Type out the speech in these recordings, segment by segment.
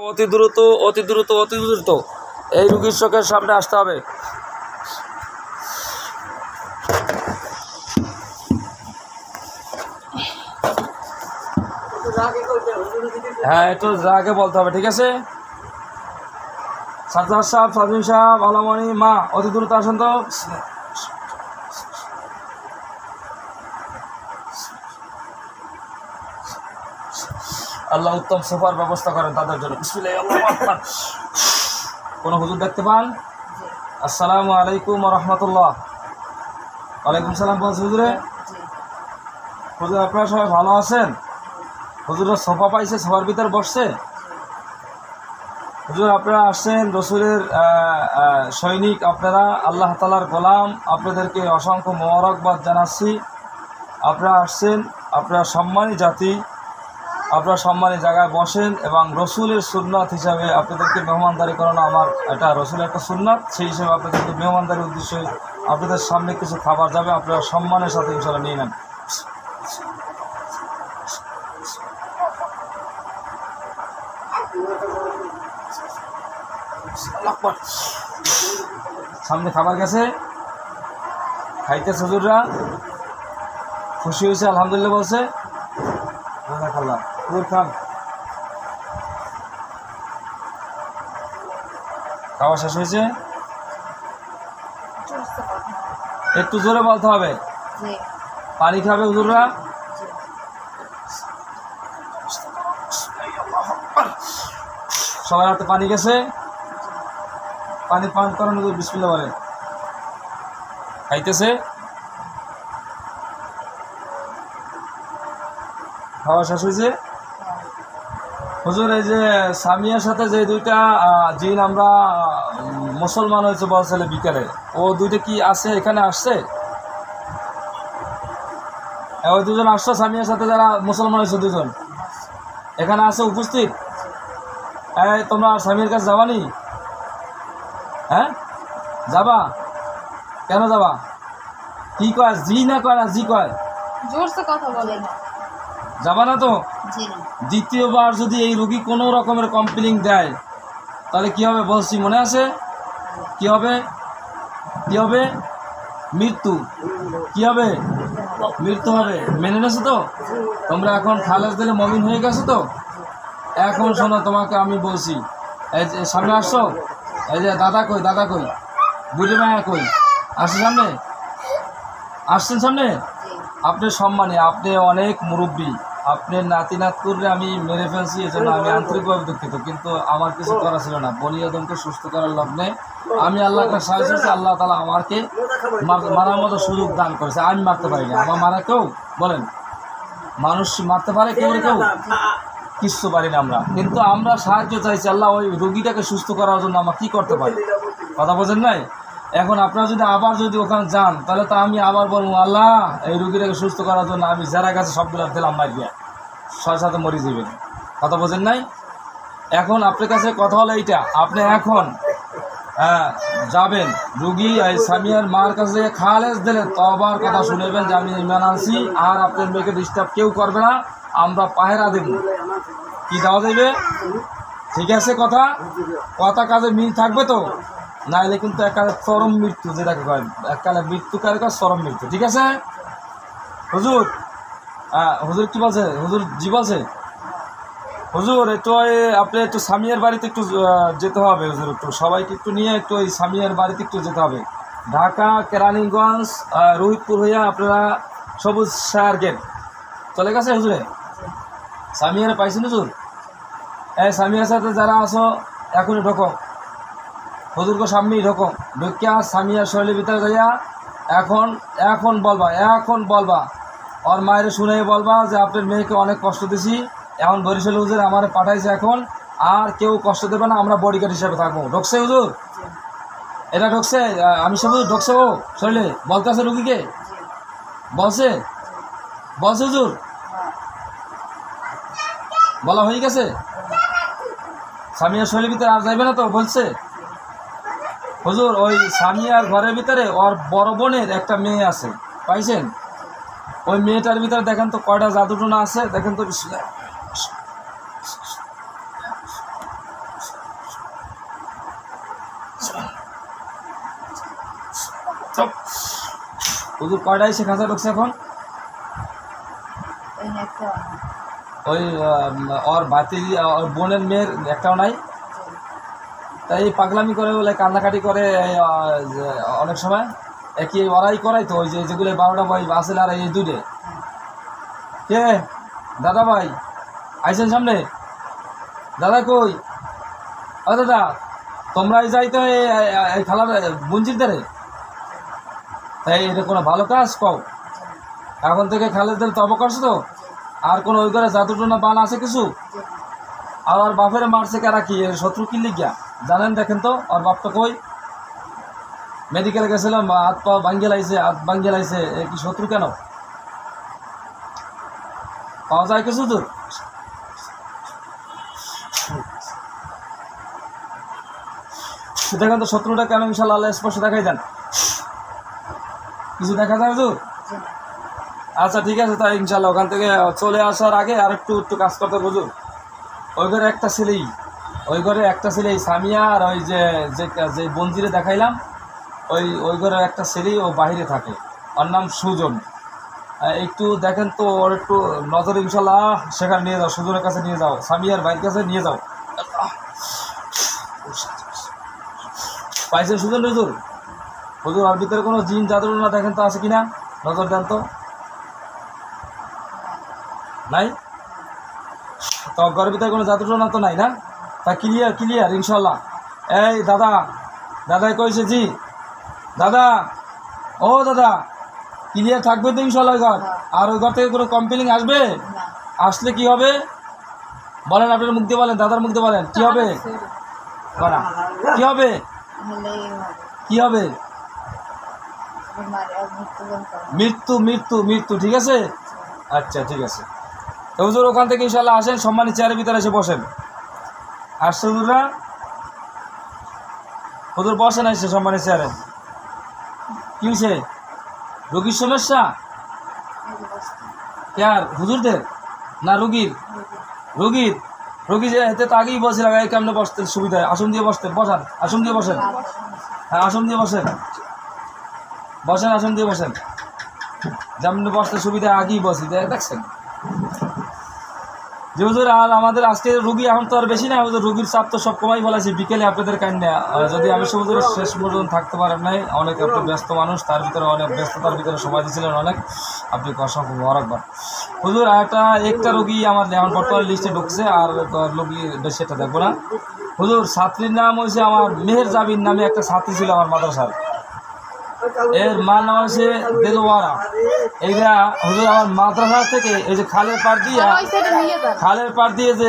অতি দ্রুত অতি দ্রুত অতি দ্রুত এই রুগীর চোখের সামনে আসতে হবে। হ্যাঁ, একটু আগে বলতে হবে, ঠিক আছে? সাজ্জাদ সাহেব, সাজিম সাহেব, আলামণি মা, অতি দ্রুত আসেন তো। আল্লাহ উত্তম সোফার ব্যবস্থা করেন তাদের জন্য। কোনো হুজুর দেখতে পান? আসসালামু আলাইকুম ওয়া রাহমাতুল্লাহ। ওয়ালাইকুম সালাম। বলছি হুজুরে, হুজুর আপনারা সবাই ভালো আছেন? হুজুরা সোফা পাইছে, সোফার ভিতরে বসছে। হুজুর আপনারা আসছেন, রসুলের সৈনিক আপনারা, আল্লাহ তাআলার গোলাম, আপনাদেরকে অসংখ্য মোবারকবাদ জানাচ্ছি। আপনারা আসছেন, আপনারা সম্মানী জাতি, আপনারা সম্মানী জায়গায় বসেন এবং রসুলের সুন্নাত হিসাবে আপনাদেরকে মেহমানদারি করানো আমার এটা রসুলের একটা সুন্নাত, সেই হিসেবে আপনাদেরকে মেহমানদারির উদ্দেশ্যে আপনাদের সামনে কিছু খাবার যাবে, আপনারা সম্মানের সাথে ইনশাআল্লাহ নিয়ে নেন। সামনে খাবার গেছে, খাইতেছে হুজুররা, খুশি হয়েছে, আলহামদুলিল্লাহ বলছে। খান, খাওয়া শেষ হয়েছে? একটু জোরে বলতে হবে। পানি খাবে হুজুররা? সবার হাতে পানি গেছে? পানি পান করেন হুজুর, বিসমিল্লাহ বলেন। খাইতেছে? খাওয়া শেষ হয়েছে? হুজুর এই যে সামিয়ার সাথে যে দুইটা জিন আমরা মুসলমান হয়েছে বলছিলে বিকালে, ও দুইটা কি আছে এখানে আসছে? ওই দুজন আসছো সামিয়ার সাথে, যারা মুসলমান হয়েছে দুজন এখানে আছে উপস্থিত? এই তোমরা স্বামীর কাছে যাবানি? হ্যাঁ যাবা? কেন যাবা? কি কয়? জি না কয় না জি কয়? জোরসে কথা বলে না। যাবা না তো? জি না। দ্বিতীয়বার যদি এই রোগী কোনো রকমের কমপ্লেইন দেয় তাহলে কি হবে বলছি, মনে আছে? কি হবে? কি হবে? মৃত্যু। কি হবে? মৃত্যু হবে। মেনে নেছো তো? তোমরা এখন খালেজ দিলে মমিন হয়ে গেছো তো? এখন শোনো, তোমাকে আমি বলছি, এই যে সামনে আসছো, এই যে দাদা কই, দাদা কই, বুড়ি মায়া কই, আসছে সামনে, আসছেন সামনে? আপনি সম্মানী, আপনি অনেক মুরব্বী, আপনার নাতি নাতকুররে আমি মেরে ফেলছি, এজন্য আমি আন্তরিকভাবে দুঃখিত, কিন্তু আমার কিছু করা ছিল না। বনি আদমকে সুস্থ করার লগ্নে আমি আল্লাহকে সাহায্য করেছি, আল্লাহ তাআলা আমাকে মারার মতো সুযোগ দান করেছে। আমি মারতে পারি না, আমার মারা কেউ বলেন? মানুষ মারতে পারে কেউ? কেউ কিচ্ছু পারি না আমরা, কিন্তু আমরা সাহায্য চাইছি। আল্লাহ ওই রোগীটাকে সুস্থ করার জন্য আমরা কী করতে পারি? কথা বোঝেন নাই? এখন আপনারা যদি আবার যদি ওখানে যান তাহলে তো আমি আবার বলবো, আল্লাহ এই রোগীটাকে সুস্থ করার জন্য আমি যারা কাছে সবগুলো দিলাম মারিয়া, 6-7 মরে যাবেন। কথা বোঝেন নাই? এখন আপনার কাছে কথা হলো এইটা, আপনি এখন যাবেন রুগী এই সামিয়ার মার কাছে খালেজ দিলে তবার কথা শুনেবেন যে আমি ইমান আনছি, আর আপনার মেয়েকে ডিস্টার্ব কেউ করবে না, আমরা পাহেরা দেব। কি দেওয়া যাবে? ঠিক আছে? কথা কথা কাজে মিল থাকবে তো? নাইলে কিন্তু এককালে চরম মৃত্যু, যেটাকে কয় এককালে মৃত্যুকারী চরম মৃত্যু। ঠিক আছে হুজুর? হুজুর কি বলছে? হুজুর জি বলছে। হুজুর একটু আপনি একটু সামিয়ার বাড়িতে একটু যেতে হবে হুজুর, একটু সবাইকে একটু নিয়ে একটু ওই সামিয়ার বাড়িতে একটু যেতে হবে। ঢাকা কেরানীগঞ্জ রোহিতপুর হইয়া আপনারা সবুজ শায়ার গেট চলে গেছে হুজুরে। সামিয়ারে পাইছেন হুজুর? এই সামিয়ার সাথে যারা আছো এখনই ঢোকো, হুজুরকে সামনেই ঢোকো, ঢুকিয়া সামিয়ার শৈলীর ভিতরে যাইয়া এখন বলবা ওর মায়ের শুনে বলবা যে আপনার মেয়েকে অনেক কষ্ট দিছি, এখন বরিশাল হুজুর আমার পাঠাইছে, এখন আর কেউ কষ্ট দেবে না, আমরা বডিগার্ড হিসাবে থাকবো। ঢুকছে হুজুর? এটা ঢুকছে? আমি সব ঢুকছে ও শরীরে বলতে আছে রুগীকে? বলছে হুজুর? বলা হয়ে গেছে? সামিয়ার শরীরের ভিতরে আর যাইবে না তো বলছে হুজুর? ওই সামিয়ার ঘরের ভিতরে ওর বড় বোনের একটা মেয়ে আছে, পাইছেন? ওই মেয়েটার ভিতরে দেখেন তো কয়টা জাদুটোনা আছে, দেখেন তো। চুপ। হুজুর কয়টা এসে খাঁচা ঢুকছে এখন? এই একটা ওই ওর বাতি ওর বোনের মেয়ের একটাও নাই। তাই এই পাগলামি করে বলে কান্নাকাটি করে যে অনেক সময় একই ওরাই করাই তো ওই যে যেগুলো 12টা ভাই আসলে আর এই দুটে কে দাদা ভাই আইসেন সামনে দাদা কই ও দাদা তোমরাই যাই তো এই খেলার বঞ্চিত ধারে তাই এটা কোনো ভালো কাজ কও এখন থেকে খেলার দিল তব করছো তো আর কোনো ওই করে জাদুটনা বান আছে কিছু আর বাপের মারছে কারা কি এর শত্রু কিনলে গিয়া জানেন দেখেন তো আর বাপটা কই মেডিকেলে গেছিলাম হাত পা ভাঙ্গে লাইছে এ কি শত্রু কেন পাওয়া যায় কিছু দূর দেখেন তো শত্রুটা কেন ইনশাল্লাহ আল্লাহ স্পষ্ট দেখাই দেন কিছু দেখা যায় হুজুর আচ্ছা ঠিক আছে তাই ইনশাল্লাহ ওখান থেকে চলে আসার আগে আর একটু কাজ করতে হুজুর ওই ঘরে একটা ছেলেই সামিয়া আর ওই যে বঞ্জিরে দেখাইলাম ওই ঘরে একটা ছেলেই ও বাহিরে থাকে ওর নাম সুজন একটু দেখেন তো ওর একটু নজর ইনশাল্লাহ সেখানে নিয়ে যাও সুজনের কাছে নিয়ে যাও সামিয়ার ভাইয়ের কাছে নিয়ে যাও পাইছেন সুজন হুজুর হুজুর ওর ভিতরে কোনো জিন জাদু না দেখেন তো আছে কিনা নজর দেন তো নাই তো ঘরের ভিতরে কোনো জাদুটনা তো নাই না তা ক্লিয়ার ইনশাল্লাহ এই দাদাই কইছে জি দাদা ও দাদা ক্লিয়ার থাকবে তো ইনশাল্লাহ ঘর আর ওই ঘর থেকে কোনো কমপ্লেন আসবে না আসলে কি হবে বলেন আপনার মুখ দিয়ে বলেন দাদার মুখ দিয়ে বলেন কি হবে বলা কি হবে হলেই হবে কি হবে মারে মৃত্যুবরণ করে মৃত্যু ঠিক আছে আচ্ছা ঠিক আছে তো হুজুর ওখান থেকে ইনশাল্লাহ আসেন সম্মানিত চেয়ারের ভিতরে এসে বসেন আসছে হুজুররা হুজুর বসেন আসছে সম্মানিত চেয়ারে কি হয়েছে রোগীর সমস্যা কার হুজুরদের না রোগী যে এতে তো আগেই বলছিলাম এই কেমনে বসতে সুবিধা হয় আসন দিয়ে বসতে বসান আসন দিয়ে বসেন হ্যাঁ আসন দিয়ে বসেন যেমন বসতে সুবিধা আগেই বসি দেখছেন যে হুজুর আর আমাদের আজকে রুগী এখন তো আর বেশি না হুজুর রুগীর চাপ তো সব কমাই বলেছি বিকেলে আপনাদের কান্না যদি আমি হুজুর শেষ পর্যন্ত থাকতে পারেন নাই অনেক আপনি ব্যস্ত মানুষ তার ভিতরে অনেক ব্যস্ততার ভিতরে সময় দিয়েছিলেন অনেক আপনি অসংখ্য মোবারকবাদ হুজুর একটা রুগী আমার এখন বর্তমানে লিস্টে ঢুকছে আর রুগী বেশি এটা দেখবো না হুজুর ছাত্রীর নাম হয়েছে আমার মেহের জাবিন নামে একটা ছাত্রী ছিল আমার মাদ্রাসার এর মার নাম হচ্ছে দেলোয়ারা এইটা হুজুর আমার মাদ্রাসা থেকে এই যে খালের পাড় দিয়ে যে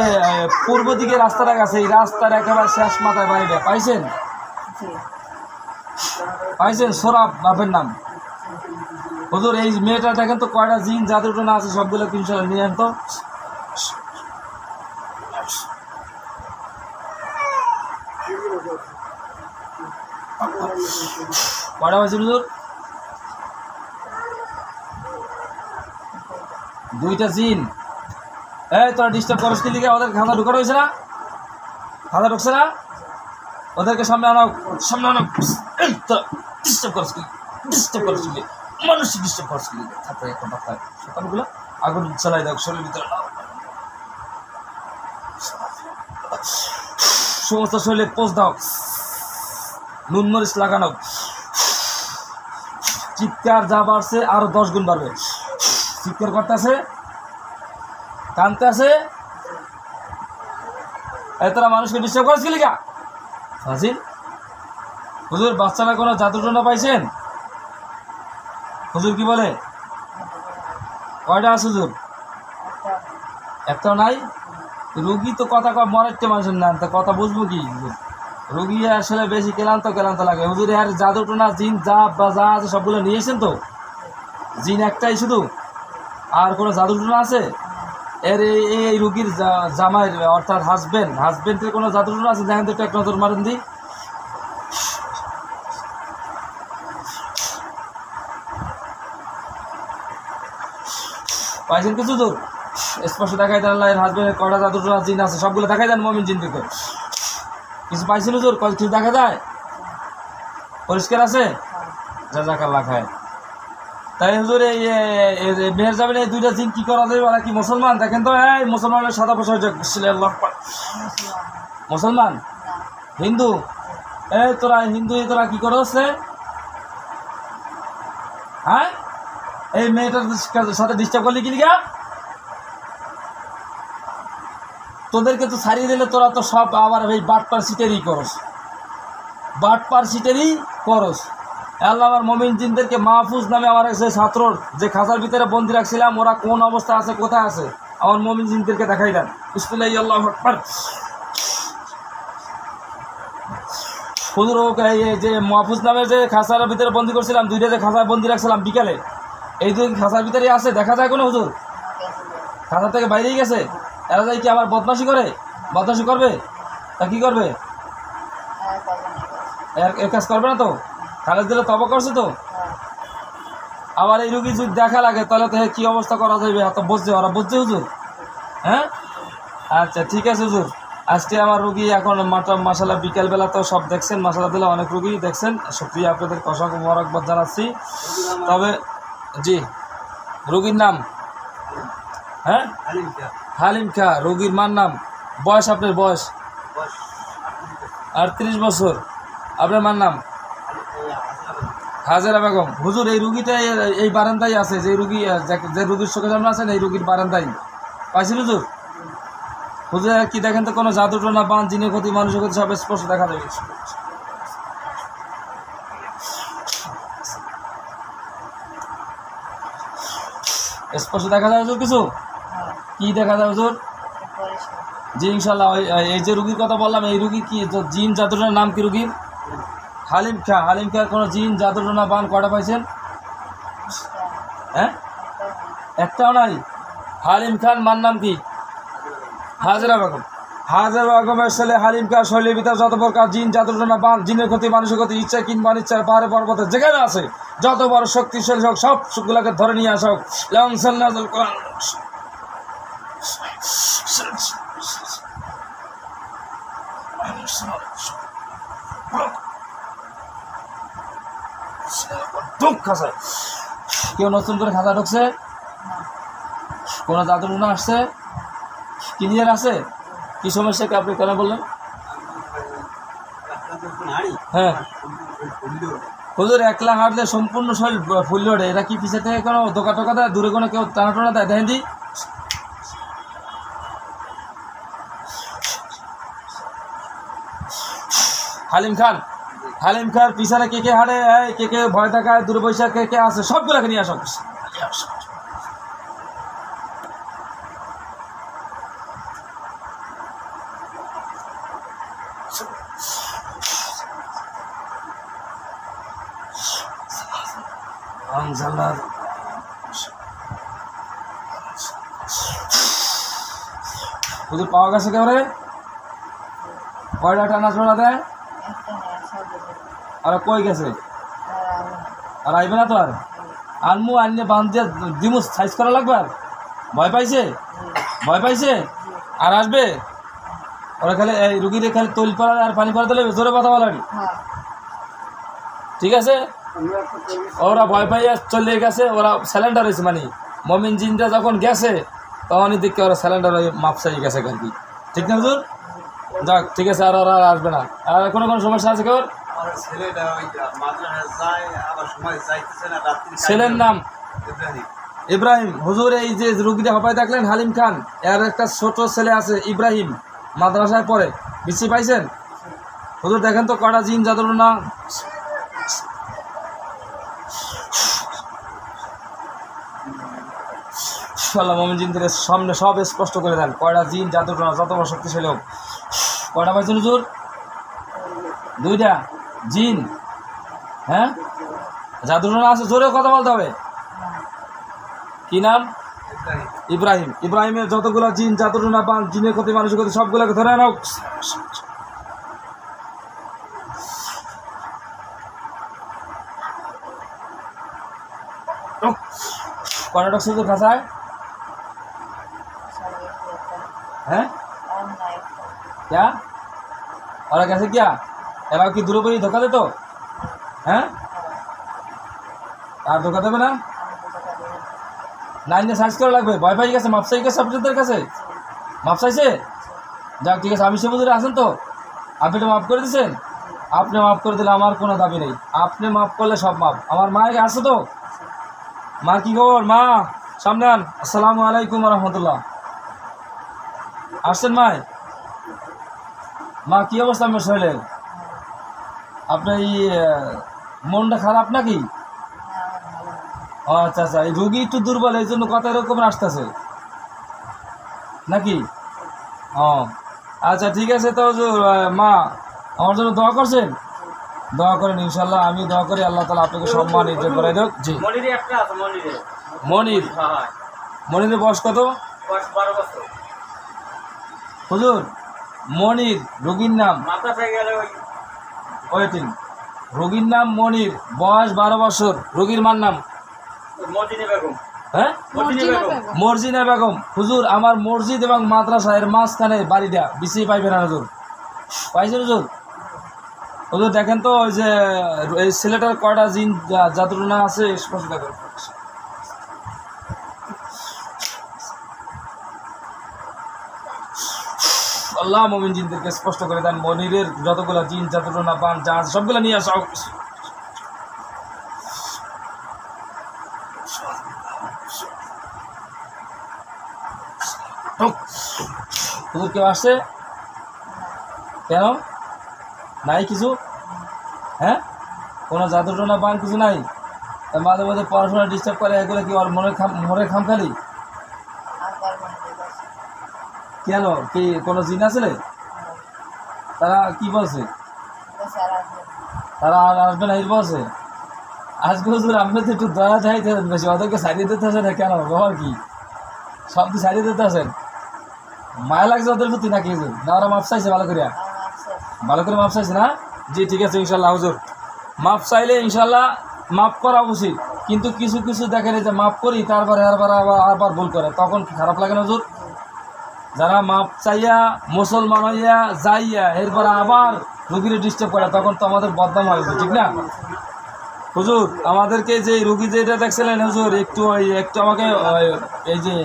পূর্ব দিকে রাস্তাটা গেছে এই রাস্তার একেবারে শেষ মাথায় বাড়িটা পাইছেন সোরাব বাপের নাম হুজুর এই মেয়েটা দেখেন তো কয়টা জিন জাদুটনা আছে সবগুলো ইনশাল্লাহ নিয়ে আন তো কয়টা হয়েছে হুজুর দুইটা জিন এই তোরা ডিস্টার্ব করস কি লিখে ওদের খাতা ঢুকানো হয়েছে না খাতা ঢুকছে না ওদেরকে সামনে আনো এই তোরা ডিস্টার্ব করস কি মানুষ ডিস্টার্ব করস কি খাতা একটা পাতা সকালগুলো আগুন চালাই দাও শরীরের ভিতরে সমস্ত শরীরে পোষ দাও নুন মরিচ লাগানো চিৎকার যা বাড়ছে আরো 10 গুণ বাড়বে চিৎকার করতে আছে কানতে আছে এতটা মানুষকে ডিস্টার্ব করেছিল লিখা ফাজিল হুজুর বাচ্চারা কোনো জাদুটনা পাইছেন হুজুর কি বলে কয়টা আছে হুজুর একটাও নাই রুগী তো কথা মরাইতে মানুষের নাম তা কথা বুঝবো কি রুগী আসলে বেশি ক্লান্ত লাগে হুজুর আর জাদুটনা জিন যা আছে সবগুলো নিয়েছেন তো জিন একটাই শুধু আর কোনো জাদুটনা আছে এর এই রুগীর জামাই অর্থাৎ হাজবেন্ডের কোনো জাদুটনা আছে দেখেন তো একটু এক নজর মারেন দি পাইছেন কিছু দূর স্পষ্ট দেখাই দেন আল্লাহ হাজবেন্ডের কয়টা জাদুটনা জিন আছে সবগুলো দেখাই দেন মমিন জিনকে কিছু পাইছিল জোর কিছু দেখা যায় পরিষ্কার আছে জাজাকাল্লাহ খায়। তাই হুজুর এই মেহের যাবেন এই দুইটা জিন কি করা যাবে? ওরা কি মুসলমান? দেখেন তো, এই মুসলমানের সাদা পোশাক মুসলমান না। হিন্দু, এই তোরা হিন্দু, তোরা কি করে হচ্ছে? হ্যাঁ, এই মেয়েটার সাথে ডিস্টার্ব করলি কি লিগা? তোদেরকে তো ছাড়িয়ে দিলে তোরা তো সব আবার এই বাটপার সিটেরই করস, বাটপার সিটেরই করস। আল্লাহ আমার মমিন জিনদেরকে মাহফুজ নামে আমার কাছে ছাত্রর যে খাঁচার ভিতরে বন্দি রাখছিলাম, ওরা কোন অবস্থা আছে, কোথায় আছে, আমার মমিন জিনদেরকে দেখাই দেন। বিসমিল্লাহি আল্লাহু আকবার। হুজুর এই যে মাহফুজ নামে যে খাঁচার ভিতরে বন্দি করছিলাম, দুইটা যে খাঁচায় বন্দি রাখছিলাম বিকালে, এই দুই খাঁচার ভিতরেই আছে, দেখা যায় কোনো হুজুর? খাঁচা থেকে বাইরেই গেছে। এরা যাই কি আবার বদমাশি করে? বদমাশি করবে? তা কি করবে? এর কাজ করবে না তো? খালেজ দিলে তবা করছে তো। আবার এই রুগী যদি দেখা লাগে তাহলে তো কি অবস্থা করা যাবে? এত বুঝছে, ওরা বুঝছে হুজুর? হ্যাঁ, আচ্ছা ঠিক আছে হুজুর। আজকে আমার রুগী এখন মাসাল্লাহ বিকেলবেলা তো সব দেখছেন, মাসাল্লাহ দিলে অনেক রুগী দেখছেন, সত্যি আপনাদের অসংখ্য মোবারকবাদ জানাচ্ছি। তবে জি, রুগীর নাম? হ্যাঁ, হালিম খা। রোগীর মার নাম? বয়স? আপনার বয়স? 38 বছর। আপনার মার নাম? হাজেরা বেগম। হুজুর এই রুগীটা এই বারান্দায় আছে, যে রুগী যে রুগীর চোখের সামনে আছেন এই রুগীর বারান্দায় পাইছেন হুজুর? হুজুর কি দেখেন তো কোনো জাদু টোনা, বান, জিনের ক্ষতি, মানুষের ক্ষতি সব স্পষ্ট দেখা যাবে। স্পষ্ট দেখা যায় হুজুর? কিছু কি দেখা যায় হুজুর? জি ইনশাল্লাহ। এই যে রুগীর কথা বললাম, এই রুগী কি জিন জাদুটোনার নাম কি রুগীর? হালিম খা। হালিম খার কোনো জিন জাদুটোনা বান কয়টা পাইছেন? হ্যাঁ, একটাও নাই। হালিম খান মার নাম কি? হাজেরা বেগম। হাজেরা বেগমের ছেলে হালিম খান শৈলীর ভিতরে যত প্রকার জিন জাদুটোনা বান, জিনের ক্ষতি, মানুষের ক্ষতি, ইচ্ছা কিংবা অনিচ্ছার, পাহাড়ে পর্বতে যেখানে আছে যত বড় শক্তিশালী হোক সব সুখগুলাকে ধরে নিয়ে আসা হোক। কোরআন কেউ নতুন করে খাতা ঢুকছে? কোনো জাদুটোনা আসছে? ক্লিয়ার আছে? কি সমস্যা কি আপনি কেন বললেন? হ্যাঁ হুজুর, একলা হাঁটলে সম্পূর্ণ শরীর ফুললে ওঠে। এটা কি পিছিয়ে থেকে কোনো দোকা টোকা দেয়? দূরে কোনো কেউ টানা টোনা দেয়? দেখেন দি। হালিম খান, হালিম খান পিছনে কে কে হাঁটে, কে কে ভয় দেখায়, দূরে বৈশাখ কে কে আছে, সবগুলোকে নিয়ে আসো। হুজুর পাওয়া গেছে কেউ রে? কয়টা টানা ছোড়া দেয়? আর কই গেছে? আর আইবে না তো? আর আনমু আনলে বান্ধে দিমু, সাইজ করা লাগবে। আর ভয় পাইছে? ভয় পাইছে? আর আসবে? ওরা খালি এই রুগীরে খালি তৈল পড়া আর পানি পড়া দিলে জোরে কথা বলারি, ঠিক আছে? ওরা ভয় পাইয়া চলে গেছে, ওরা স্যালেন্ডার হয়েছে। মানে মমিন জিনটা যখন গেছে তখনই দেখে ওরা স্যালেন্ডার হয়ে মাপসাই গেছে আর কি। ঠিক না হুজুর? যাক ঠিক আছে, আর ওরা আসবে না। আর কোনো সমস্যা আছে কেউ? ছেলের নাম ইব্রাহিম। হুজুর এই যে রুগীটা হপায় দেখলেন হালিম খান, এর একটা ছোট ছেলে আছে ইব্রাহিম, মাদ্রাসায় পড়ে। বৃষ্টি পাইছেন? হুজুর দেখেন তো কটা জিন জাদুটোনা। আল্লাহ মোমিন জিনদের সামনে সব স্পষ্ট করে দেন, কয়টা জিন জাদুটোনা যত বড় শক্তিশালী হোক। কয়টা পাইছেন হুজুর? দুইটা জিন। হ্যাঁ, জাদুটোনা আছে, জোরে কথা বলতে হবে। কি নাম? ইব্রাহিম। ইব্রাহিমের যতগুলো জিন জাদুটোনা বান, জিনের ক্ষতি, মানুষের ক্ষতি সবগুলোকে ধরে নাও। কয়টা ঢুকছে তোর খাঁচায়? হ্যাঁ, क्या ওরা গেছে কিয়া? এরাও কি দূরে ধোকা দিত? হ্যাঁ, আর ধোকা দেবে না? আমি ধোকা দেব না। 9 সার্চ করা লাগবে। ভয় পাই গেছে, মাপ চাই গেছে আপনাদের কাছে? মাপ চাইছে? যাক ঠিক আছে, আমি সে বুঝে আছেন তো? আপনি তো মাফ করে দিয়েছেন? আপনি মাফ করে দিলে আমার কোনো দাবি নেই। আপনি মাফ করলে সব মাপ। আমার মায়ের আছে তো? মা কি খবর? মা সামনে আন। আসসালামু আলাইকুম রহমতুল্লাহ। আসছেন মায়? মা কি অবস্থা আপনার শরীরের? আপনার এই মনটা খারাপ নাকি? না, আমার ভালো না। ও আচ্ছা আচ্ছা, এই রোগী একটু দুর্বল, এই জন্য কথা এরকম আসতেছে নাকি? ও আচ্ছা ঠিক আছে। তো মা আমার জন্য দোয়া করছেন? দোয়া করেন ইনশাল্লাহ। আমি দোয়া করি আল্লাহ তালা আপনাকে সম্মান ইজ্জত করে দেখ। জি মনিরে একটা আছে মনিরে। মনির। হ্যাঁ, মনিরের বয়স কত? বয়স 12 বছর। হুজুর মনির রোগীর নাম মাথা থেকে গেলে ওই ওয়েটিং। রোগীর নাম মনির, বয়স 12 বছর। রোগীর মার নাম মদিনে বেগম। হ্যাঁ মদিনে বেগম। মর্জিনা বেগম। হুজুর আমার মসজিদ এবং মাদ্রাসা এর মাঝখানে বাড়িটা, বেশি পাইবেন না হুজুর। পাইছেন হুজুর? হুজুর দেখেন তো ওই যে এই ছেলেটার কয়টা জিন জাদুটনা আছে স্পষ্ট দেখেন। আল্লাহ মুমিন জিনদেরকে স্পষ্ট করে দেন। মনিরের যতগুলো জিন জাদুটনা বান যা আছে সবগুলো নিয়ে আসো। হুজুর কেউ আসছে? কেন নাই কিছু? হ্যাঁ কোনো জাদুটনা বান কিছু নাই? তা মাঝে মাঝে পড়াশোনা ডিস্টার্ব করে, এগুলো কি ওর মনের খামখালি? আর পারবো না, ঠিক আছে। কেন কি কোনো জিন আছে? তারা কি বলছে? ঠিক আছে, আর আসবো না। তারা আর আসবে না এই বলছে? আজকে হুজুর আপনি তো একটু দয়া চাইতেছেন বেশি, ওদেরকে সারিয়ে দিতে আসেন না কেন? ব্যবহার কি সব কি সারিয়ে দিতে আসেন? মায়া লাগছে ওদের প্রতি নাকি হুজুর? না ওরা মাপ চাইছে ভালো করিয়া? আমার মাপছে। ভালো করে মাপ চাইছে না? জি ঠিক আছে ইনশাল্লাহ হুজুর। মাপ চাইলে ইনশাল্লাহ মাপ করা উচিত, কিন্তু কিছু কিছু দেখেন এই যে মাপ করি তারপরে আবার ভুল করে, তখন কি খারাপ লাগে না হুজুর? যারা মাপ চাইয়া মুসলমান হইয়া যাইয়া এরপর আবার রুগীরে ডিস্টার্ব করে, তখন তো আমাদের বদনাম হয় ঠিক না হুজুর? আমাদেরকে যে রুগী যেটা দেখছিলেন হুজুর, একটু আমাকে এই যে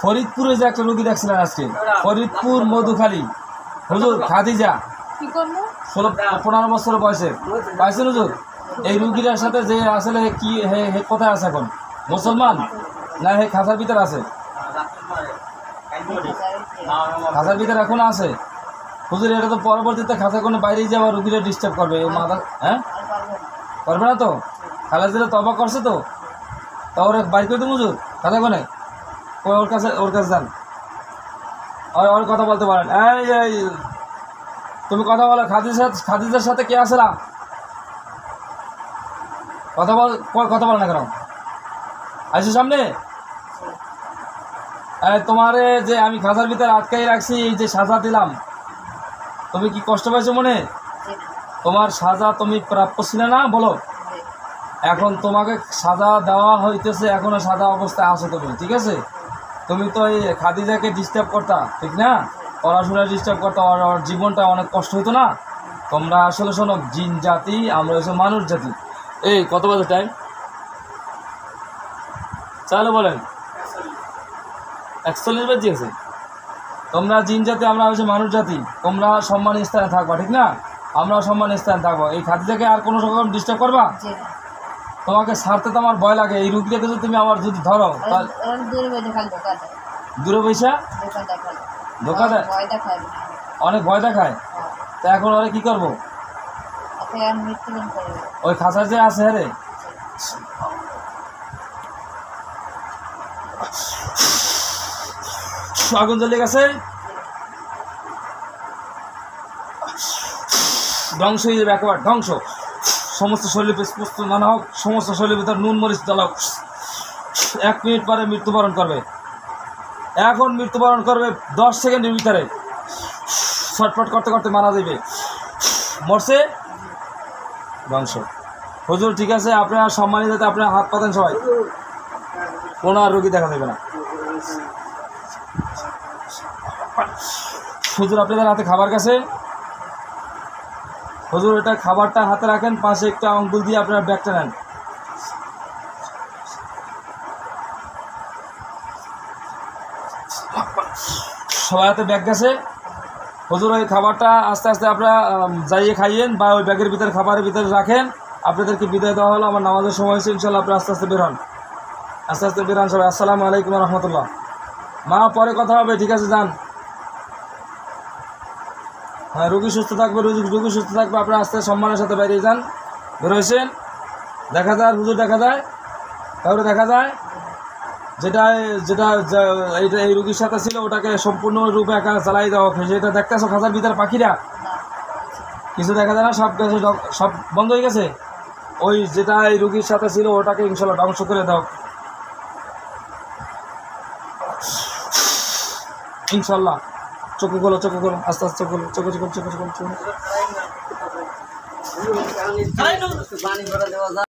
ফরিদপুরে যে একটা রুগী দেখছিলেন আজকে, ফরিদপুর মধুখালী হুজুর, খাদিজা, কি করবো? 15 বছর বয়সে পাইছেন হুজুর? এই রুগীটার সাথে যে আসলে কি হে কোথায় আছে এখন? মুসলমান না হে খাঁচার ভিতরে আছে? খাঁচার ভিতরে এখন আছে হুজুর। এটা তো পরবর্তীতে খাঁচা কোনো বাইরে যাওয়া রুগীরা ডিস্টার্ব করবে এই মাথা। হ্যাঁ আর পারবো না। করবে না তো? খালা দিলে তবা করছে তো, তা ওরা বাইর করে দেবো হুজুর খাতা কোনে? ওর কাছে যান, ওর কথা বলতে পারেন। এই তুমি কথা বলো। খাদিজার সাথে কে আসলা? কথা বল না কেন? আসো সামনে। তোমারে যে আমি খাঁচার ভিতরে আটকাই রাখছি, এই যে সাজা দিলাম, তুমি কি কষ্ট পাইছো মনে? জি না। তোমার সাজা তুমি প্রাপ্য ছিলে না বলো? জি। এখন তোমাকে সাজা দেওয়া হইতেছে, এখনো সাজা অবস্থায় আছো তুমি, ঠিক আছে? তুমি তো এই খাদিজাকে ডিস্টার্ব করতা ঠিক না? পড়াশোনা ডিস্টার্ব করতা, ওর জীবনটা অনেক কষ্ট হতো না? তোমরা আসলে শোনো, জিন জাতি, আমরা হচ্ছে মানুষ জাতি। এই কত বাজে টাইম? চালু বলেন। 41 বাজে আছে। তোমরা জিন জাতি, আমরা হচ্ছে মানুষ জাতি। তোমরা সম্মানের স্থানে থাকবা ঠিক না? আমরা সম্মানের স্থানে থাকবো। এই খাদিজাকে আর কোনো রকম ডিস্টার্ব করবা? জি না। তোমাকে ছাড়তে তো আমার ভয় লাগে। এই রুগীটাকে যদি তুমি আমার যদি ধরো, তাহলে ওরা দূরে বসে খালি ধোকা দেয়। দূরে পয়সা ধোকা দেখায়। ধোকা দেয়, ভয় দেখায় না। অনেক ভয় দেখায়। হ্যাঁ। তা এখন ওরা কি করবো? ওকে আর মৃত্যুবরণ করবে। ওই খাঁচার যে আছে রে, আগুন জ্বলে গেছে, ধ্বংস হয়ে যাবে, একেবারে ধ্বংস। সমস্ত শরীর পুষ্ট নানা হোক, সমস্ত শরীরের ভিতর নুন মরিচ জ্বালাও। 1 মিনিট পরে মৃত্যুবরণ করবে। এখন মৃত্যুবরণ করবে 10 সেকেন্ডের ভিতরে। ছটফট করতে করতে মারা যাবে। মরছে, ধ্বংস। হুজুর ঠিক আছে, আপনারা সম্মানিত, আপনারা হাত পাতেন সবাই, কোনো আর রোগী দেখা দেবে না। হুজুর আপনাদের হাতে খাবার কাছে, হুজুর এটা খাবারটা হাতে রাখেন, পাশে একটা আঙ্গুল দিয়ে আপনারা ব্যাগটা নেন। সবাই হাতে ব্যাগ গেছে। হুজুর ওই খাবারটা আস্তে আস্তে আপনারা যাইয়ে খাইয়েন বা ওই ব্যাগের ভিতরে খাবারের ভিতরে রাখেন। আপনাদেরকে বিদায় দেওয়া হলো, আমার নামাজের সময় হয়েছে। ইনশাল্লাহ আপনারা আস্তে আস্তে বের হন, আস্তে আস্তে বের হন সবাই। আসসালামু আলাইকুম রহমতুল্লাহ। মা পরে কথা হবে, ঠিক আছে, যান। হ্যাঁ, রুগী সুস্থ থাকবে, রুগী সুস্থ থাকবে। আপনারা আস্তে সম্মানের সাথে বেরিয়ে যান। বের হয়েছেন, দেখা যায় হুজুর, দেখা যায় কাউরে দেখা যায় যেটা যেটা এইটা এই রুগীর সাথে ছিল ওটাকে সম্পূর্ণরূপে একা চালাই দেওয়া হোক। সেটা দেখতেছো খাঁচার ভিতরে পাখিরা না কিছু দেখা যায় না, সব গেছে, সব বন্ধ হয়ে গেছে। ওই যেটা এই রুগীর সাথে ছিল ওটাকে ইনশাল্লাহ ধ্বংস করে দাও ইনশাল্লাহ। চোখে খোলো, চোখে খোলো, আস্তে আস্তে চোখ খোলো, চোখে চোখ চোখে চোখ চোখ।